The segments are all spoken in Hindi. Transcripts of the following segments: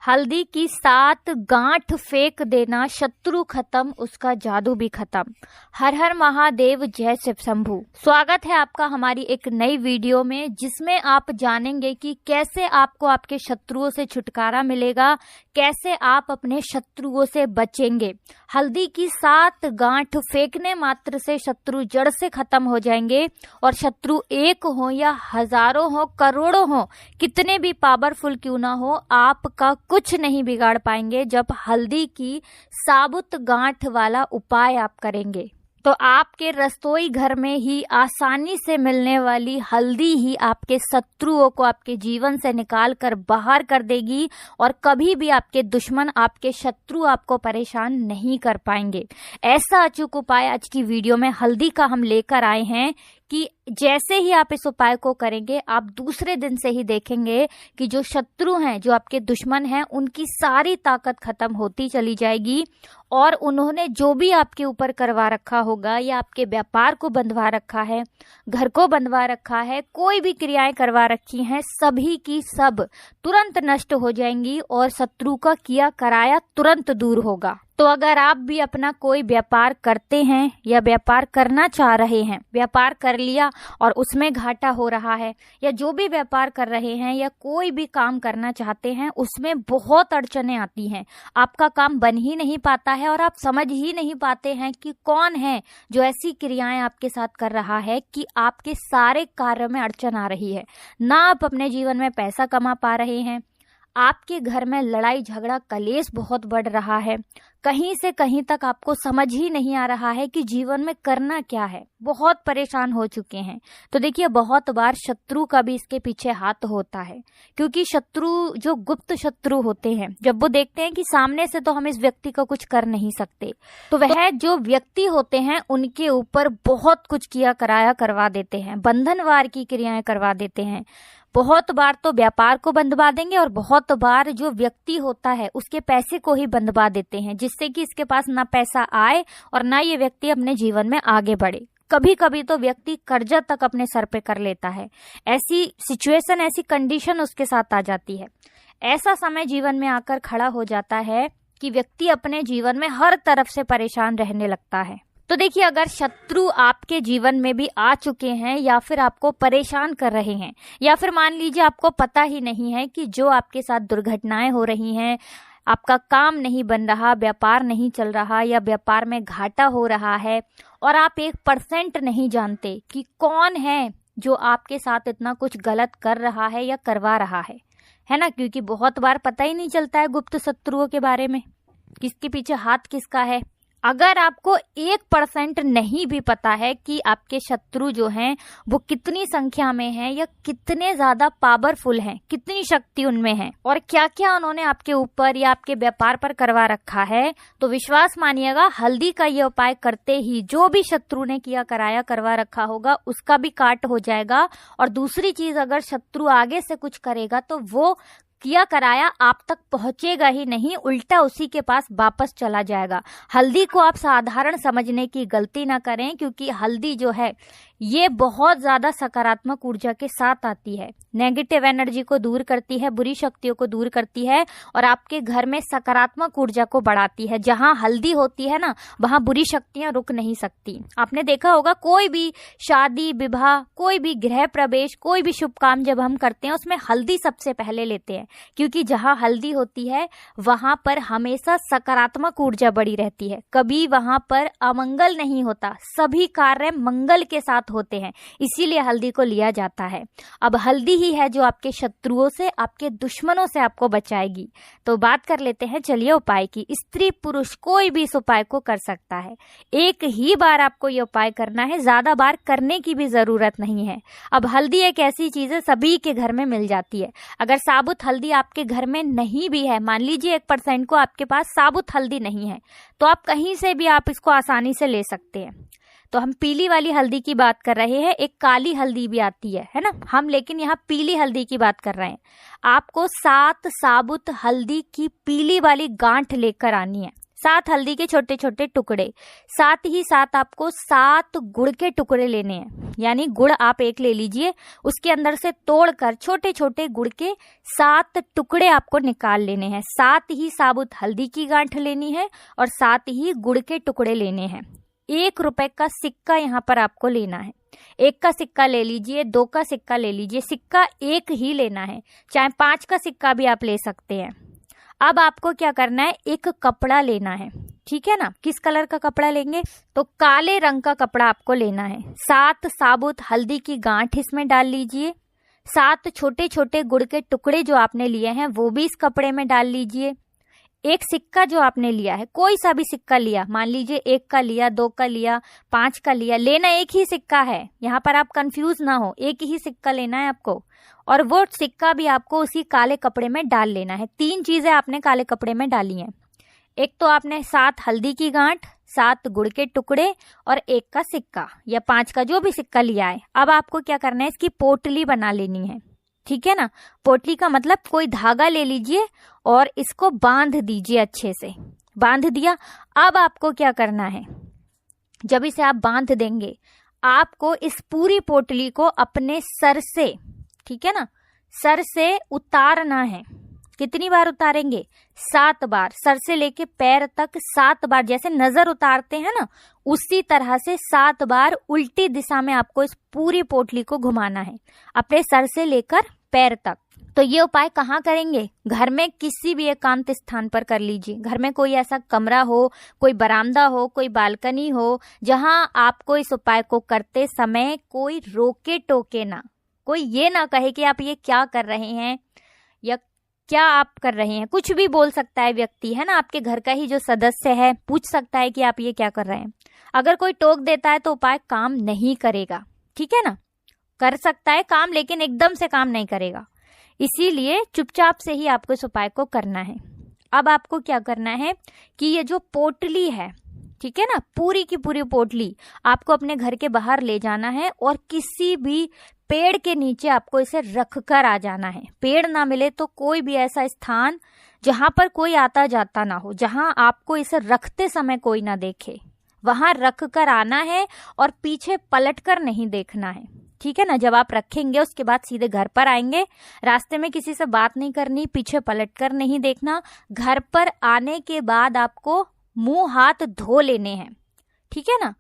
हल्दी की 7 गांठ फेंक देना, शत्रु खत्म, उसका जादू भी खत्म। हर हर महादेव, जय शिव शंभू। स्वागत है आपका हमारी एक नई वीडियो में, जिसमें आप जानेंगे कि कैसे आपको आपके शत्रुओं से छुटकारा मिलेगा, कैसे आप अपने शत्रुओं से बचेंगे। हल्दी की 7 गांठ फेंकने मात्र से शत्रु जड़ से खत्म हो जाएंगे। और शत्रु एक हो या हजारों हो, करोड़ों हो, कितने भी पावरफुल क्यों ना हो, आपका कुछ नहीं बिगाड़ पाएंगे जब हल्दी की साबुत गांठ वाला उपाय आप करेंगे। तो आपके रसोई घर में ही आसानी से मिलने वाली हल्दी ही आपके शत्रुओं को आपके जीवन से निकाल कर बाहर कर देगी, और कभी भी आपके दुश्मन, आपके शत्रु आपको परेशान नहीं कर पाएंगे। ऐसा अचूक उपाय आज की वीडियो में हल्दी का हम लेकर आए हैं कि जैसे ही आप इस उपाय को करेंगे, आप दूसरे दिन से ही देखेंगे कि जो शत्रु हैं, जो आपके दुश्मन हैं, उनकी सारी ताकत खत्म होती चली जाएगी। और उन्होंने जो भी आपके ऊपर करवा रखा होगा, या आपके व्यापार को बंधवा रखा है, घर को बंधवा रखा है, कोई भी क्रियाएं करवा रखी हैं, सभी की सब तुरंत नष्ट हो जाएंगी और शत्रु का किया कराया तुरंत दूर होगा। तो अगर आप भी अपना कोई व्यापार करते हैं या व्यापार करना चाह रहे हैं, व्यापार कर लिया और उसमें घाटा हो रहा है, या जो भी व्यापार कर रहे हैं या कोई भी काम करना चाहते हैं, उसमें बहुत अड़चनें आती हैं, आपका काम बन ही नहीं पाता है और आप समझ ही नहीं पाते हैं कि कौन है जो ऐसी क्रियाएं आपके साथ कर रहा है कि आपके सारे कार्य में अड़चन आ रही है। ना आप अपने जीवन में पैसा कमा पा रहे हैं, आपके घर में लड़ाई झगड़ा कलेश बहुत बढ़ रहा है, कहीं से कहीं तक आपको समझ ही नहीं आ रहा है कि जीवन में करना क्या है, बहुत परेशान हो चुके हैं। तो देखिए, बहुत बार शत्रु का भी इसके पीछे हाथ होता है, क्योंकि शत्रु, जो गुप्त शत्रु होते हैं, जब वो देखते हैं कि सामने से तो हम इस व्यक्ति को कुछ कर नहीं सकते, तो वह जो व्यक्ति होते हैं उनके ऊपर बहुत कुछ किया कराया करवा देते हैं, बंधनवार की क्रियाएं करवा देते हैं। बहुत बार तो व्यापार को बंधवा देंगे, और बहुत बार जो व्यक्ति होता है उसके पैसे को ही बंधवा देते हैं, जिससे कि इसके पास ना पैसा आए और ना ये व्यक्ति अपने जीवन में आगे बढ़े। कभी कभी तो व्यक्ति कर्जा तक अपने सर पे कर लेता है। ऐसी सिचुएशन, ऐसी कंडीशन उसके साथ आ जाती है। ऐसा समय जीवन में आकर खड़ा हो जाता है कि व्यक्ति अपने जीवन में हर तरफ से परेशान रहने लगता है। तो देखिए, अगर शत्रु आपके जीवन में भी आ चुके हैं, या फिर आपको परेशान कर रहे हैं, या फिर मान लीजिए आपको पता ही नहीं है कि जो आपके साथ दुर्घटनाएं हो रही हैं, आपका काम नहीं बन रहा, व्यापार नहीं चल रहा, या व्यापार में घाटा हो रहा है, और आप 1% नहीं जानते कि कौन है जो आपके साथ इतना कुछ गलत कर रहा है या करवा रहा है ना। क्योंकि बहुत बार पता ही नहीं चलता है गुप्त शत्रुओं के बारे में, किसके पीछे हाथ किसका है। अगर आपको 1% नहीं भी पता है कि आपके शत्रु जो हैं वो कितनी संख्या में हैं, या कितने ज्यादा पावरफुल हैं, कितनी शक्ति उनमें है, और क्या क्या उन्होंने आपके ऊपर या आपके व्यापार पर करवा रखा है, तो विश्वास मानिएगा, हल्दी का ये उपाय करते ही जो भी शत्रु ने किया कराया करवा रखा होगा उसका भी काट हो जाएगा। और दूसरी चीज, अगर शत्रु आगे से कुछ करेगा तो वो किया कराया आप तक पहुंचेगा ही नहीं, उल्टा उसी के पास वापस चला जाएगा। हल्दी को आप साधारण समझने की गलती ना करें, क्योंकि हल्दी जो है ये बहुत ज्यादा सकारात्मक ऊर्जा के साथ आती है, नेगेटिव एनर्जी को दूर करती है, बुरी शक्तियों को दूर करती है, और आपके घर में सकारात्मक ऊर्जा को बढ़ाती है। जहां हल्दी होती है ना, वहां बुरी शक्तियां रुक नहीं सकती। आपने देखा होगा, कोई भी शादी विवाह, कोई भी गृह प्रवेश, कोई भी शुभ काम जब हम करते हैं, उसमें हल्दी सबसे पहले लेते हैं, क्योंकि जहां हल्दी होती है वहां पर हमेशा सकारात्मक ऊर्जा बड़ी रहती है, कभी वहां पर अमंगल नहीं होता, सभी कार्य मंगल के साथ होते हैं, इसीलिए हल्दी को लिया जाता है। अब हल्दी ही है जो आपके शत्रुओं से, आपके दुश्मनों से आपको बचाएगी। तो बात कर लेते हैं चलिए उपाय की। स्त्री पुरुष कोई भी इस उपाय को कर सकता है, एक ही बार आपको ये उपाय करना है, ज्यादा बार करने की भी जरूरत नहीं है। अब हल्दी एक ऐसी चीज है, सभी के घर में मिल जाती है। अगर साबुत हल्दी आपके घर में नहीं भी है, मान लीजिए 1% को आपके पास साबुत हल्दी नहीं है, तो आप कहीं से भी आप इसको आसानी से ले सकते हैं। तो हम पीली वाली हल्दी की बात कर रहे हैं, एक काली हल्दी भी आती है ना, हम लेकिन यहाँ पीली हल्दी की बात कर रहे हैं। आपको 7 साबुत हल्दी की पीली वाली गांठ लेकर आनी है, 7 हल्दी के छोटे छोटे टुकड़े, साथ ही साथ आपको 7 गुड़ के टुकड़े लेने हैं। यानी गुड़ आप एक ले लीजिए, उसके अंदर से तोड़कर छोटे छोटे गुड़ के 7 टुकड़े आपको निकाल लेने हैं। साथ ही साबुत हल्दी की गांठ लेनी है और साथ ही गुड़ के टुकड़े लेने हैं। 1 रुपए का सिक्का यहाँ पर आपको लेना है। 1 का सिक्का ले लीजिए, 2 का सिक्का ले लीजिए, सिक्का 1 ही लेना है, चाहे 5 का सिक्का भी आप ले सकते हैं। अब आपको क्या करना है, एक कपड़ा लेना है, ठीक है ना। किस कलर का कपड़ा लेंगे, तो काले रंग का कपड़ा आपको लेना है। 7 साबुत हल्दी की गांठ इसमें डाल लीजिए, 7 छोटे छोटे गुड़ के टुकड़े जो आपने लिए हैं वो भी इस कपड़े में डाल लीजिए। 1 सिक्का जो आपने लिया है, कोई सा भी सिक्का लिया, मान लीजिए 1 का लिया, 2 का लिया, 5 का लिया, लेना एक ही सिक्का है, यहाँ पर आप कंफ्यूज ना हो, एक ही सिक्का लेना है आपको। और वो सिक्का भी आपको उसी काले कपड़े में डाल लेना है। 3 चीजें आपने काले कपड़े में डाली हैं। एक तो आपने 7 हल्दी की गांठ, 7 गुड़ के टुकड़े और 1 का सिक्का या 5 का जो भी सिक्का लिया है। अब आपको क्या करना है, इसकी पोटली बना लेनी है, ठीक है ना। पोटली का मतलब कोई धागा ले लीजिए और इसको बांध दीजिए, अच्छे से बांध दिया। अब आपको क्या करना है, जब इसे आप बांध देंगे, आपको इस पूरी पोटली को अपने सर से, ठीक है ना, सर से उतारना है। कितनी बार उतारेंगे, 7 बार, सर से लेके पैर तक 7 बार, जैसे नजर उतारते हैं ना, उसी तरह से 7 बार उल्टी दिशा में आपको इस पूरी पोटली को घुमाना है, अपने सर से लेकर पैर तक। तो ये उपाय कहाँ करेंगे, घर में किसी भी एकांत स्थान पर कर लीजिए। घर में कोई ऐसा कमरा हो, कोई बरामदा हो, कोई बालकनी हो, जहां आपको इस उपाय को करते समय कोई रोके टोके ना, कोई ये ना कहे कि आप ये क्या कर रहे हैं या क्या आप कर रहे हैं। कुछ भी बोल सकता है व्यक्ति, है ना, आपके घर का ही जो सदस्य है पूछ सकता है कि आप ये क्या कर रहे हैं। अगर कोई टोक देता है तो उपाय काम नहीं करेगा, ठीक है ना। कर सकता है काम, लेकिन एकदम से काम नहीं करेगा। इसीलिए चुपचाप से ही आपको इस उपाय को करना है। अब आपको क्या करना है कि ये जो पोटली है, ठीक है ना, पूरी की पूरी पोटली आपको अपने घर के बाहर ले जाना है और किसी भी पेड़ के नीचे आपको इसे रख कर आ जाना है। पेड़ ना मिले तो कोई भी ऐसा स्थान जहां पर कोई आता जाता ना हो, जहां आपको इसे रखते समय कोई ना देखे, वहां रख कर आना है और पीछे पलट कर नहीं देखना है, ठीक है ना। जब आप रखेंगे उसके बाद सीधे घर पर आएंगे, रास्ते में किसी से बात नहीं करनी, पीछे पलट कर नहीं देखना। घर पर आने के बाद आपको मुंह हाथ धो लेने हैं, ठीक है ना।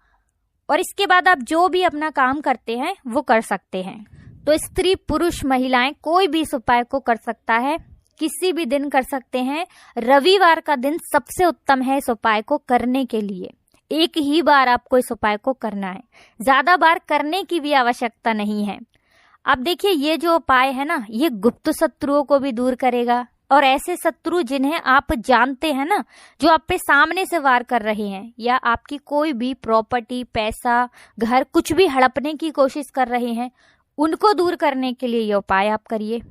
और इसके बाद आप जो भी अपना काम करते हैं वो कर सकते हैं। तो स्त्री पुरुष महिलाएं कोई भी इस उपाय को कर सकता है, किसी भी दिन कर सकते हैं। रविवार का दिन सबसे उत्तम है इस उपाय को करने के लिए। एक ही बार आपको इस उपाय को करना है, ज्यादा बार करने की भी आवश्यकता नहीं है। अब देखिए, ये जो उपाय है ना, ये गुप्त शत्रुओं को भी दूर करेगा। और ऐसे शत्रु जिन्हें आप जानते हैं ना, जो आप पे सामने से वार कर रहे हैं या आपकी कोई भी प्रॉपर्टी, पैसा, घर, कुछ भी हड़पने की कोशिश कर रहे हैं, उनको दूर करने के लिए ये उपाय आप करिए।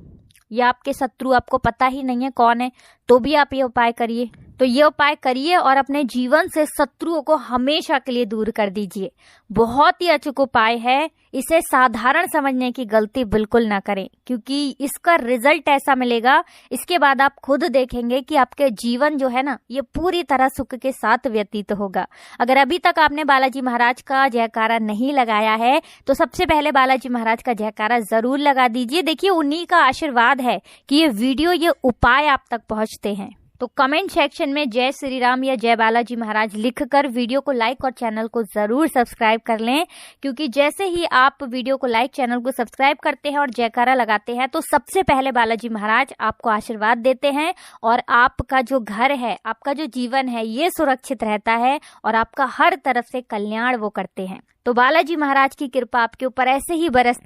या आपके शत्रु आपको पता ही नहीं है कौन है, तो भी आप ये उपाय करिए। तो ये उपाय करिए और अपने जीवन से शत्रुओं को हमेशा के लिए दूर कर दीजिए। बहुत ही अचूक उपाय है, इसे साधारण समझने की गलती बिल्कुल ना करें, क्योंकि इसका रिजल्ट ऐसा मिलेगा, इसके बाद आप खुद देखेंगे कि आपके जीवन जो है ना, ये पूरी तरह सुख के साथ व्यतीत होगा। अगर अभी तक आपने बालाजी महाराज का जयकारा नहीं लगाया है तो सबसे पहले बालाजी महाराज का जयकारा जरूर लगा दीजिए। देखिए, उन्हीं का आशीर्वाद है कि ये वीडियो, ये उपाय आप तक पहुंचते हैं। तो कमेंट सेक्शन में जय श्री राम या जय बालाजी महाराज लिखकर वीडियो को लाइक और चैनल को जरूर सब्सक्राइब कर लें, क्योंकि जैसे ही आप वीडियो को लाइक, चैनल को सब्सक्राइब करते हैं और जयकारा लगाते हैं तो सबसे पहले बालाजी महाराज आपको आशीर्वाद देते हैं और आपका जो घर है, आपका जो जीवन है, ये सुरक्षित रहता है और आपका हर तरफ से कल्याण वो करते हैं। तो बालाजी महाराज की कृपा आपके ऊपर ऐसे ही बरस